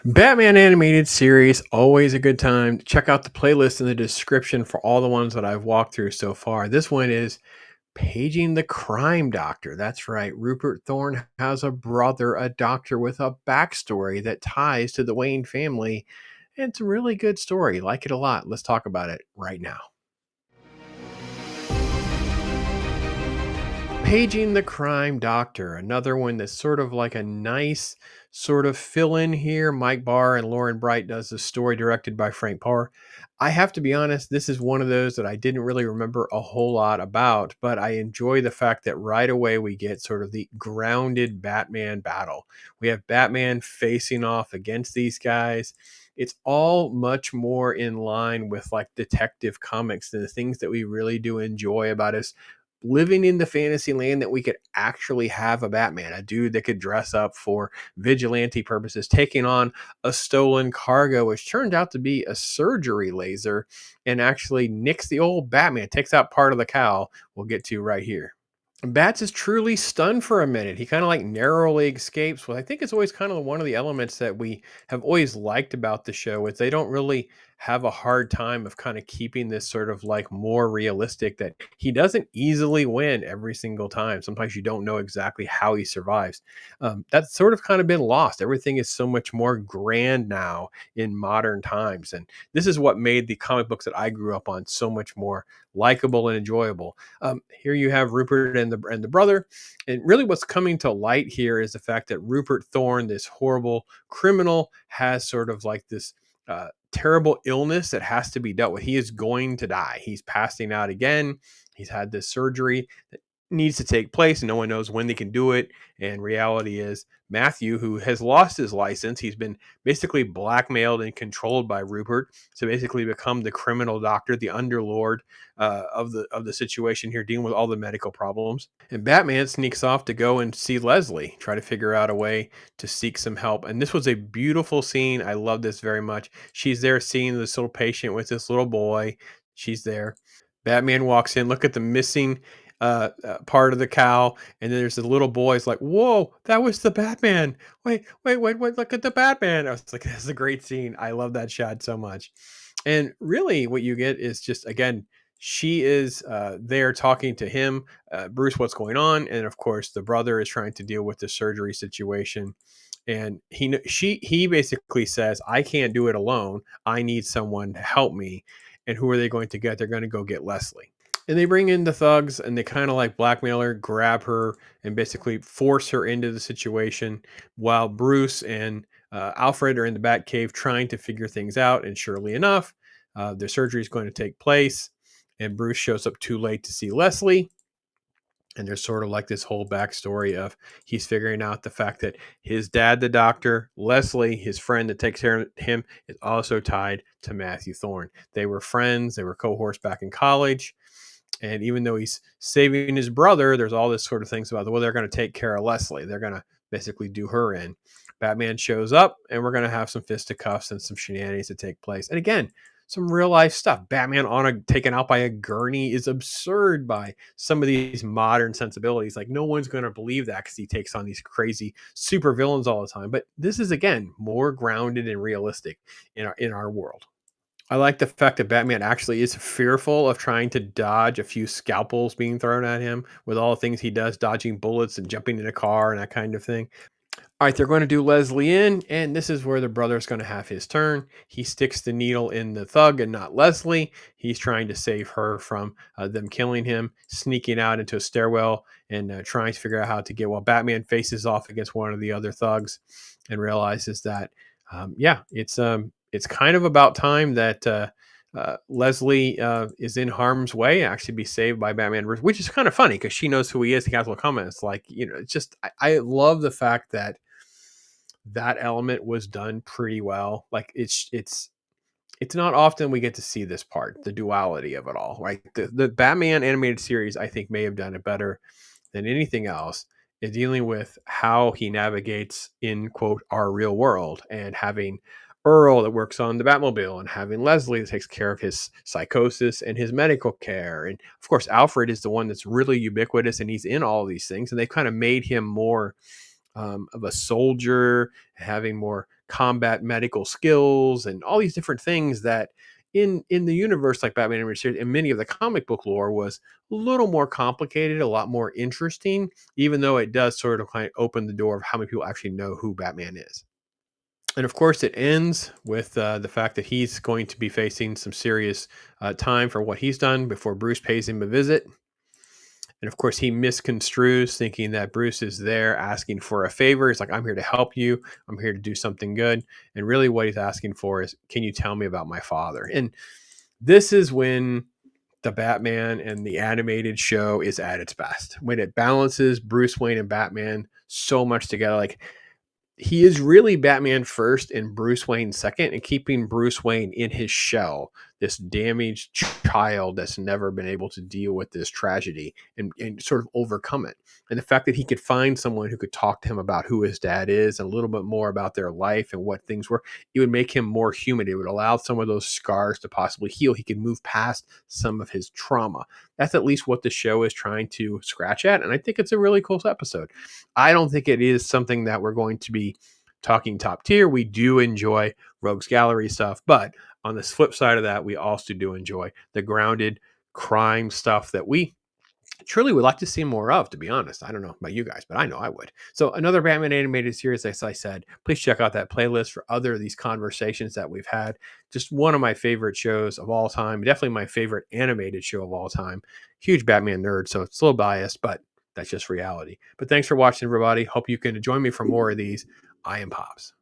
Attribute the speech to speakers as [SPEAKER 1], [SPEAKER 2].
[SPEAKER 1] Batman animated series, always a good time. Check out the playlist in the description for all the ones that I've walked through so far. This one is Paging the Crime Doctor. That's right. Rupert Thorne has a brother, a doctor with a backstory that ties to the Wayne family. It's a really good story. Like it a lot. Let's talk about it right now. Paging the Crime Doctor, another one that's sort of like a nice sort of fill in here. Mike Barr and Lauren Bright does the story directed by Frank Parr. I have to be honest, this is one of those that I didn't really remember a whole lot about, but I enjoy the fact that right away we get sort of the grounded Batman battle. We have Batman facing off against these guys. It's all much more in line with like detective comics and the things that we really do enjoy about us living in the fantasy land that we could actually have a Batman, a dude that could dress up for vigilante purposes, taking on a stolen cargo, which turned out to be a surgery laser and actually nicks the old Batman, takes out part of the cowl. We'll get to right here. Bats is truly stunned for a minute. He kind of like narrowly escapes. Well, I think it's always kind of one of the elements that we have always liked about the show is they don't really have a hard time of kind of keeping this sort of like more realistic that he doesn't easily win every single time. Sometimes you don't know exactly how he survives. That's sort of kind of been lost. Everything is so much more grand now in modern times. And this is what made the comic books that I grew up on so much more likable and enjoyable. Here you have Rupert and the brother, and really what's coming to light here is the fact that Rupert Thorne, this horrible criminal, has sort of like this terrible illness that has to be dealt with. He is going to die. He's passing out again. He's had this surgery that needs to take place. No one knows when they can do it. And reality is Matthew, who has lost his license, he's been basically blackmailed and controlled by Rupert to basically become the criminal doctor, the underlord of the situation here, dealing with all the medical problems. And Batman sneaks off to go and see Leslie, try to figure out a way to seek some help. And this was a beautiful scene. I love this very much. She's there seeing this little patient with this little boy. She's there. Batman walks in. Look at the missing part of the cow, and then there's the little boy. It's like, whoa, that was the Batman. Wait! Look at the Batman. I was like, that's a great scene. I love that shot so much. And really, what you get is just again, she is there talking to him, Bruce, what's going on, and of course, the brother is trying to deal with the surgery situation. And he basically says, "I can't do it alone. I need someone to help me." And who are they going to get? They're going to go get Leslie. And they bring in the thugs and they kind of like blackmail her, grab her, and basically force her into the situation while Bruce and Alfred are in the Bat Cave trying to figure things out. And surely enough, their surgery is going to take place. And Bruce shows up too late to see Leslie. And there's sort of like this whole backstory of he's figuring out the fact that his dad, the doctor, Leslie, his friend that takes care of him, is also tied to Matthew Thorne. They were friends, they were cohorts back in college. And even though he's saving his brother, there's all this sort of things about, well, they're going to take care of Leslie. They're going to basically do her in. Batman shows up, and we're going to have some fisticuffs and some shenanigans to take place. And again, some real life stuff. Batman on a taken out by a gurney is absurd by some of these modern sensibilities. Like no one's going to believe that because he takes on these crazy super villains all the time. But this is again more grounded and realistic in our world. I like the fact that Batman actually is fearful of trying to dodge a few scalpels being thrown at him with all the things he does, dodging bullets and jumping in a car and that kind of thing. All right, they're going to do Leslie in, and this is where the brother's going to have his turn. He sticks the needle in the thug and not Leslie. He's trying to save her from them killing him, sneaking out into a stairwell and trying to figure out how to get. While Batman faces off against one of the other thugs and realizes that, it's kind of about time that Leslie is in harm's way, actually be saved by Batman, which is kind of funny because she knows who he is. The casual comments, like it's just I love the fact that that element was done pretty well. Like it's not often we get to see this part, the duality of it all, right? The Batman animated series, I think, may have done it better than anything else in dealing with how he navigates in quote our real world and having Earl that works on the Batmobile and having Leslie that takes care of his psychosis and his medical care. And of course, Alfred is the one that's really ubiquitous and he's in all these things. And they kind of made him more of a soldier, having more combat medical skills and all these different things that in the universe like Batman animated series and many of the comic book lore was a little more complicated, a lot more interesting, even though it does sort of kind of open the door of how many people actually know who Batman is. And of course, it ends with the fact that he's going to be facing some serious time for what he's done before Bruce pays him a visit. And of course, he misconstrues, thinking that Bruce is there asking for a favor. He's like, I'm here to help you. I'm here to do something good. And really, what he's asking for is, can you tell me about my father? And this is when the Batman and the animated show is at its best, when it balances Bruce Wayne and Batman so much together. Like, he is really Batman first and Bruce Wayne second, and keeping Bruce Wayne in his shell, this damaged child that's never been able to deal with this tragedy and sort of overcome it. And the fact that he could find someone who could talk to him about who his dad is and a little bit more about their life and what things were, it would make him more human. It would allow some of those scars to possibly heal. He could move past some of his trauma. That's at least what the show is trying to scratch at. And I think it's a really cool episode. I don't think it is something that we're going to be talking top tier. We do enjoy Rogues Gallery stuff, but on this flip side of that, we also do enjoy the grounded crime stuff that we truly would like to see more of, to be honest. I don't know about you guys, but I know I would. So another Batman animated series, as I said, please check out that playlist for other of these conversations that we've had. Just one of my favorite shows of all time. Definitely my favorite animated show of all time. Huge Batman nerd, so it's a little biased, but that's just reality. But thanks for watching, everybody. Hope you can join me for more of these. I am Pops.